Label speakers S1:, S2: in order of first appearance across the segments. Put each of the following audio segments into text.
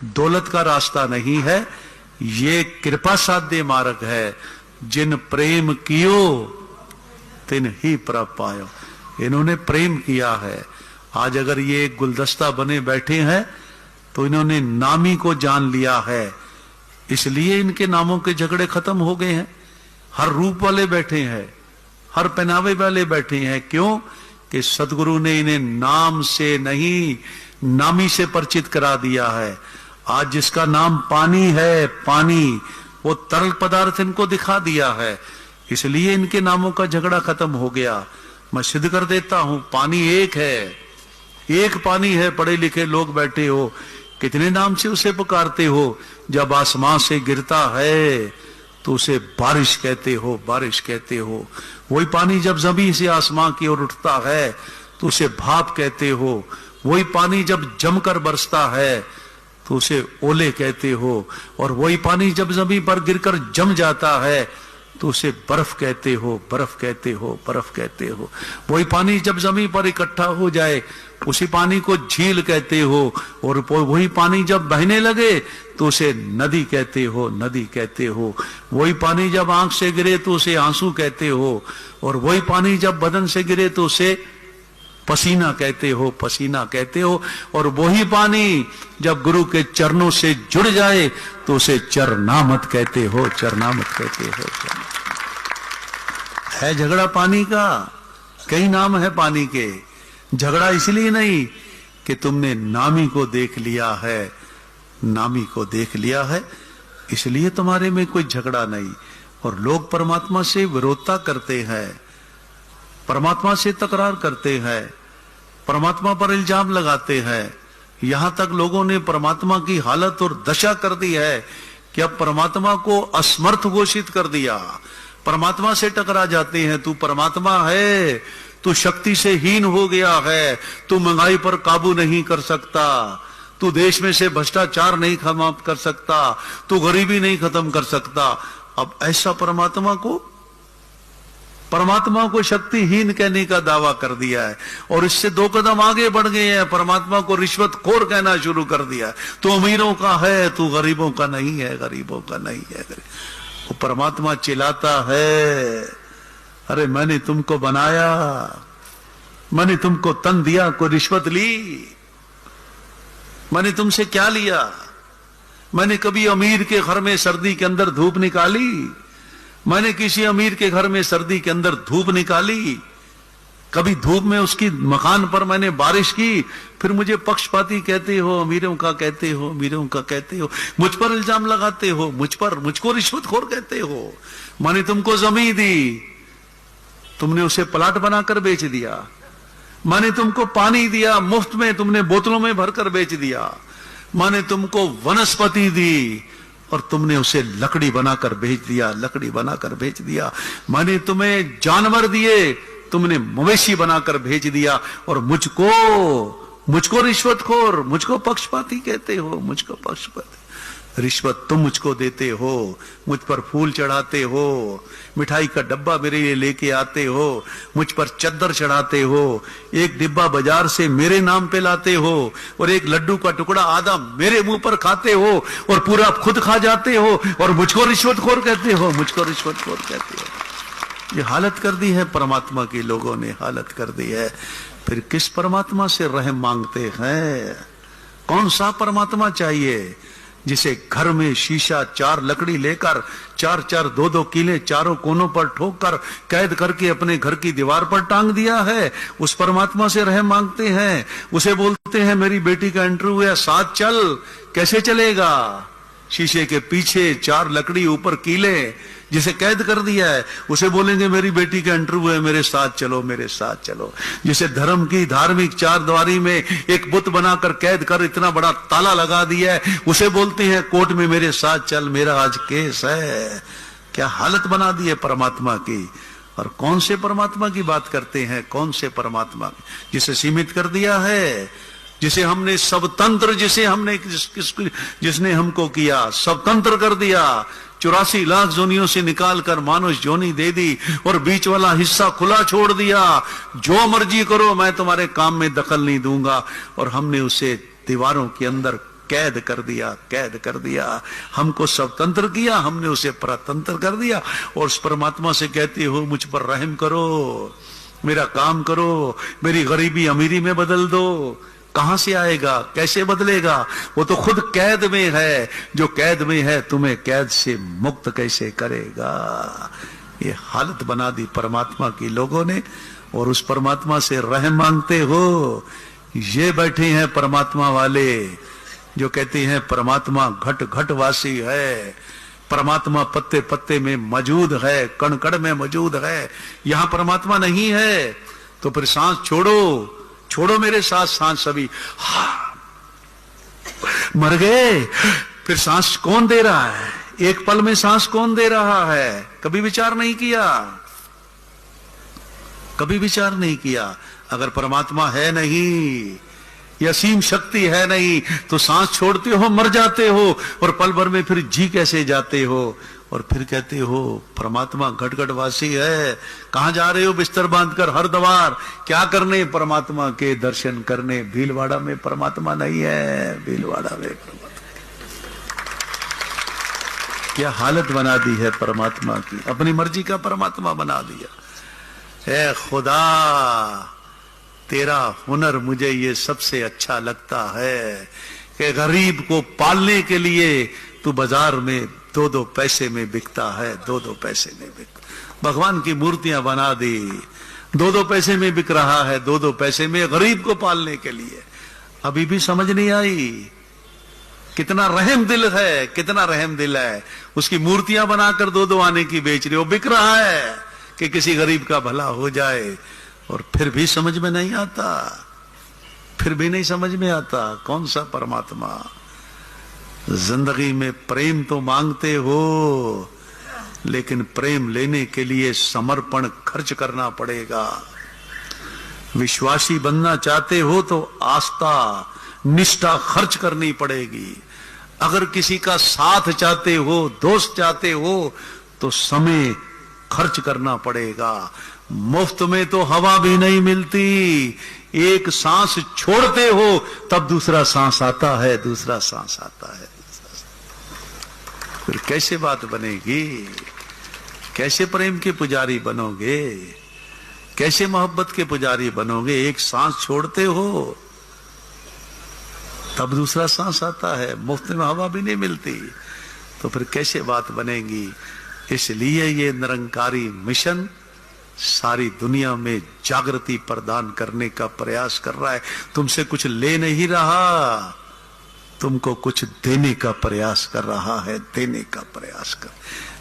S1: दौलत का रास्ता नहीं है, ये कृपा साध्य मार्ग है। जिन प्रेम कियो तिन ही प्रभ पायो। इन्होंने प्रेम किया है। आज अगर ये एक गुलदस्ता बने बैठे हैं तो इन्होंने नामी को जान लिया है, इसलिए इनके नामों के झगड़े खत्म हो गए हैं। हर रूप वाले बैठे हैं, हर पहनावे वाले बैठे हैं। क्यों? कि सदगुरु ने इन्हें नाम से नहीं नामी से परिचित करा दिया है। आज जिसका नाम पानी है, पानी, वो तरल पदार्थ इनको दिखा दिया है, इसलिए इनके नामों का झगड़ा खत्म हो गया। मैं सिद्ध कर देता हूं, पानी एक है, एक पानी है। पढ़े लिखे लोग बैठे हो, कितने नाम से उसे पुकारते हो। जब आसमां से गिरता है तो उसे बारिश कहते हो, बारिश कहते हो। वही पानी जब जमीन से आसमां की ओर उठता है तो उसे भाप कहते हो। वही पानी जब जमकर बरसता है तो उसे ओले कहते हो। और वही पानी जब जमीन पर गिरकर जम जाता है तो उसे बर्फ कहते हो, बर्फ कहते हो, बर्फ कहते हो। वही पानी जब जमीन पर इकट्ठा हो जाए उसी पानी को झील कहते हो। और वही पानी जब बहने लगे तो उसे नदी कहते हो, नदी कहते हो। वही पानी जब आंख से गिरे तो उसे आंसू कहते हो। और वही पानी जब बदन से गिरे तो उसे पसीना कहते हो, पसीना कहते हो। और वही पानी जब गुरु के चरणों से जुड़ जाए तो उसे चरनामत कहते हो, चरनामत कहते हो। है झगड़ा पानी का, कई नाम है पानी के। झगड़ा इसलिए नहीं कि तुमने नामी को देख लिया है, नामी को देख लिया है, इसलिए तुम्हारे में कोई झगड़ा नहीं। और लोग परमात्मा से विरोधता करते हैं, परमात्मा से तकरार करते हैं, परमात्मा पर इल्जाम लगाते हैं। यहां तक लोगों ने परमात्मा की हालत और दशा कर दी है कि अब परमात्मा को असमर्थ घोषित कर दिया। परमात्मा से टकरा जाते हैं, तू परमात्मा है, तू शक्ति से हीन हो गया है, तू महंगाई पर काबू नहीं कर सकता, तू देश में से भ्रष्टाचार नहीं समाप्त कर सकता, तू गरीबी नहीं खत्म कर सकता। अब ऐसा परमात्मा को शक्तिहीन कहने का दावा कर दिया है। और इससे 2 कदम आगे बढ़ गए हैं, परमात्मा को रिश्वतखोर कहना शुरू कर दिया। तू अमीरों का है, तू गरीबों का नहीं है, गरीबों का नहीं है। वो परमात्मा चिल्लाता है, अरे मैंने तुमको बनाया, मैंने तुमको तन दिया, कोई रिश्वत ली? मैंने तुमसे क्या लिया? मैंने कभी अमीर के घर में सर्दी के अंदर धूप निकाली? मैंने किसी अमीर के घर में सर्दी के अंदर धूप निकाली? कभी धूप में उसकी मकान पर मैंने बारिश की? फिर मुझे पक्षपाती कहते हो, अमीरों का कहते हो, अमीरों का कहते हो, मुझ पर इल्जाम लगाते हो, मुझको रिश्वतखोर कहते हो। मैंने तुमको जमीन दी, तुमने उसे प्लाट बनाकर बेच दिया। मैंने तुमको पानी दिया मुफ्त में, तुमने बोतलों में भरकर बेच दिया। मैंने तुमको वनस्पति दी और तुमने उसे लकड़ी बनाकर बेच दिया, लकड़ी बनाकर बेच दिया। मैंने तुम्हें जानवर दिए, तुमने मवेशी बनाकर भेज दिया। और मुझको रिश्वतखोर, मुझको पक्षपाती कहते हो, मुझको पक्षपाती। रिश्वत तुम मुझको देते हो, मुझ पर फूल चढ़ाते हो, मिठाई का डब्बा मेरे लिए लेके आते हो, मुझ पर चद्दर चढ़ाते हो, एक डिब्बा बाजार से मेरे नाम पे लाते हो, और एक लड्डू का टुकड़ा आधा मेरे मुंह पर खाते हो और पूरा खुद खा जाते हो, और मुझको रिश्वतखोर कहते हो, मुझको रिश्वतखोर कहते हो। ये हालत कर दी है परमात्मा की, लोगों ने हालत कर दी है। फिर किस परमात्मा से रहम मांगते हैं? कौन सा परमात्मा चाहिए जिसे घर में शीशा 4 लकड़ी लेकर 4-4 2-2 कीले चारों कोनों पर ठोक कर कैद करके अपने घर की दीवार पर टांग दिया है? उस परमात्मा से रहम मांगते हैं। उसे बोलते हैं मेरी बेटी का इंटरव्यू है, साथ चल। कैसे चलेगा? शीशे के पीछे 4 लकड़ी, ऊपर कीले, जिसे कैद कर दिया है। उसे बोलेंगे मेरी बेटी का इंटरव्यू है, मेरे साथ चलो, मेरे साथ चलो। जिसे धर्म की धार्मिक 4 दीवारी में एक बुत बनाकर कैद कर इतना बड़ा ताला लगा दिया है, उसे बोलते हैं कोर्ट में मेरे साथ चल, मेरा आज केस है। क्या हालत बना दी है परमात्मा की। और कौन से परमात्मा की बात करते हैं? कौन से परमात्मा जिसे सीमित कर दिया है, जिसे हमने सबतंत्र, जिसने हमको किया सबतंत्र कर दिया। 84 लाख जोनियों से निकालकर मानुष जोनी दे दी और बीच वाला हिस्सा खुला छोड़ दिया। जो मर्जी करो, मैं तुम्हारे काम में दखल नहीं दूंगा। और हमने उसे दीवारों के अंदर कैद कर दिया, कैद कर दिया। हमको स्वतंत्र किया, हमने उसे परतंत्र कर दिया। और उस परमात्मा से कहते हो मुझ पर रहम करो, मेरा काम करो, मेरी गरीबी अमीरी में बदल दो। कहां से आएगा, कैसे बदलेगा? वो तो खुद कैद में है। जो कैद में है तुम्हें कैद से मुक्त कैसे करेगा? ये हालत बना दी परमात्मा की लोगों ने। और उस परमात्मा से रहम मांगते हो। ये बैठे हैं परमात्मा वाले जो कहते हैं परमात्मा घट घट वासी है, परमात्मा पत्ते पत्ते में मौजूद है, कण कण में मौजूद है। यहां परमात्मा नहीं है तो फिर सांस छोड़ो, छोड़ो मेरे साथ सांस सभी। मर गए, फिर सांस कौन दे रहा है? एक पल में सांस कौन दे रहा है? कभी विचार नहीं किया, कभी विचार नहीं किया। अगर परमात्मा है नहीं, ये असीम शक्ति है नहीं, तो सांस छोड़ते हो, मर जाते हो, और पल भर में फिर जी कैसे जाते हो? और फिर कहते हो परमात्मा घट घट वासी है। कहां जा रहे हो बिस्तर बांधकर हरद्वार? क्या करने? परमात्मा के दर्शन करने। भीलवाड़ा में परमात्मा नहीं है, भीलवाड़ा में परमात्मा। क्या हालत बना दी है परमात्मा की, अपनी मर्जी का परमात्मा बना दिया। ऐ खुदा, तेरा हुनर मुझे ये सबसे अच्छा लगता है कि गरीब को पालने के लिए तू बाजार में 2-2 पैसे में बिकता है, 2-2 पैसे में बिक। भगवान की मूर्तियां बना दी, 2-2 पैसे में बिक रहा है, 2-2 पैसे में गरीब को पालने के लिए। अभी भी समझ नहीं आई कितना रहम दिल है, कितना रहम दिल है। उसकी मूर्तियां बनाकर 2-2 आने की बेच रहे हो, बिक रहा है कि किसी गरीब का भला हो जाए। और फिर भी समझ में नहीं आता, फिर भी नहीं समझ में आता कौन सा परमात्मा। जिंदगी में प्रेम तो मांगते हो, लेकिन प्रेम लेने के लिए समर्पण खर्च करना पड़ेगा। विश्वासी बनना चाहते हो तो आस्था निष्ठा खर्च करनी पड़ेगी। अगर किसी का साथ चाहते हो, दोस्त चाहते हो, तो समय खर्च करना पड़ेगा। मुफ्त में तो हवा भी नहीं मिलती। एक सांस छोड़ते हो तब दूसरा सांस आता है, दूसरा सांस आता है। फिर कैसे बात बनेगी? कैसे प्रेम के पुजारी बनोगे? कैसे मोहब्बत के पुजारी बनोगे? एक सांस छोड़ते हो तब दूसरा सांस आता है, मुफ्त में हवा भी नहीं मिलती, तो फिर कैसे बात बनेगी? इसलिए ये निरंकारी मिशन सारी दुनिया में जागृति प्रदान करने का प्रयास कर रहा है। तुमसे कुछ ले नहीं रहा, तुमको कुछ देने का प्रयास कर रहा है, देने का प्रयास कर।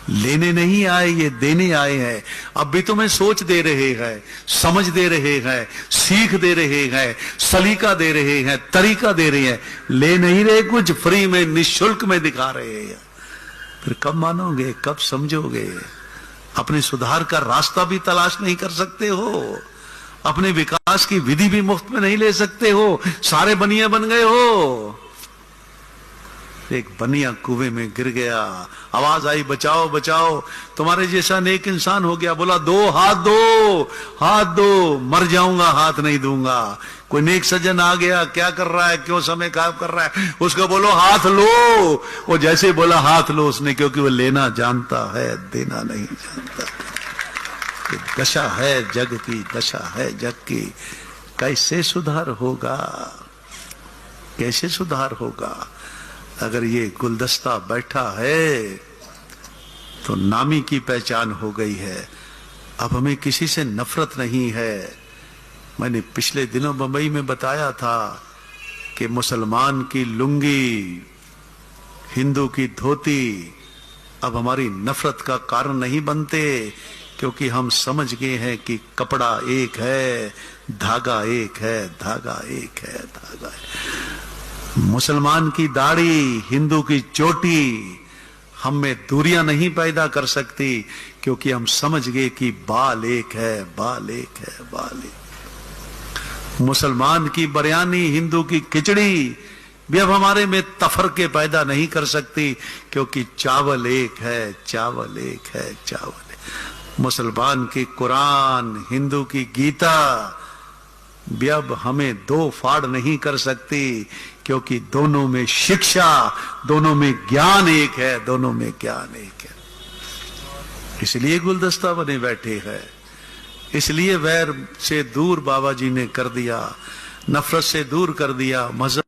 S1: लेने नहीं आए, ये देने आए हैं। अब भी तुम्हें सोच दे रहे हैं, समझ दे रहे हैं, सीख दे रहे हैं, सलीका दे रहे हैं, तरीका दे रहे हैं। ले नहीं रहे कुछ, फ्री में निःशुल्क में दिखा रहे हैं। फिर कब मानोगे, कब समझोगे? अपने सुधार का रास्ता भी तलाश नहीं कर सकते हो, अपने विकास की विधि भी मुफ्त में नहीं ले सकते हो, सारे बनिया बन गए हो। एक बनिया कुएं में गिर गया, आवाज आई बचाओ बचाओ, तुम्हारे जैसा नेक इंसान हो गया, बोला दो हाथ दो, हाथ दो, मर जाऊंगा हाथ नहीं दूंगा। कोई नेक सज्जन आ गया, क्या कर रहा है, क्यों समय खराब कर रहा है, उसको बोलो हाथ लो। वो जैसे बोला हाथ लो उसने, क्योंकि वो लेना जानता है, देना नहीं जानता। ये दशा है जग की, दशा है जग की। कैसे सुधार होगा, कैसे सुधार होगा? अगर ये गुलदस्ता बैठा है तो नामी की पहचान हो गई है। अब हमें किसी से नफरत नहीं है। मैंने पिछले दिनों बंबई में बताया था कि मुसलमान की लुंगी, हिंदू की धोती अब हमारी नफरत का कारण नहीं बनते, क्योंकि हम समझ गए हैं कि कपड़ा एक है, धागा एक है, धागा एक है, धागा है। मुसलमान की दाढ़ी, हिंदू की चोटी हम में दूरियां नहीं पैदा कर सकती, क्योंकि हम समझ गए कि बाल एक है, बाल एक है, बाल एक। मुसलमान की बिरयानी, हिंदू की खिचड़ी भी अब हमारे में तफरके पैदा नहीं कर सकती, क्योंकि चावल एक है, चावल एक है, चावल एक। मुसलमान की कुरान, हिंदू की गीता भी अब हमें दो फाड़ नहीं कर सकती, क्योंकि दोनों में शिक्षा, दोनों में ज्ञान एक है, दोनों में ज्ञान एक है। इसलिए गुलदस्ता बने बैठे हैं, इसलिए वैर से दूर बाबा जी ने कर दिया, नफरत से दूर कर दिया, मजहब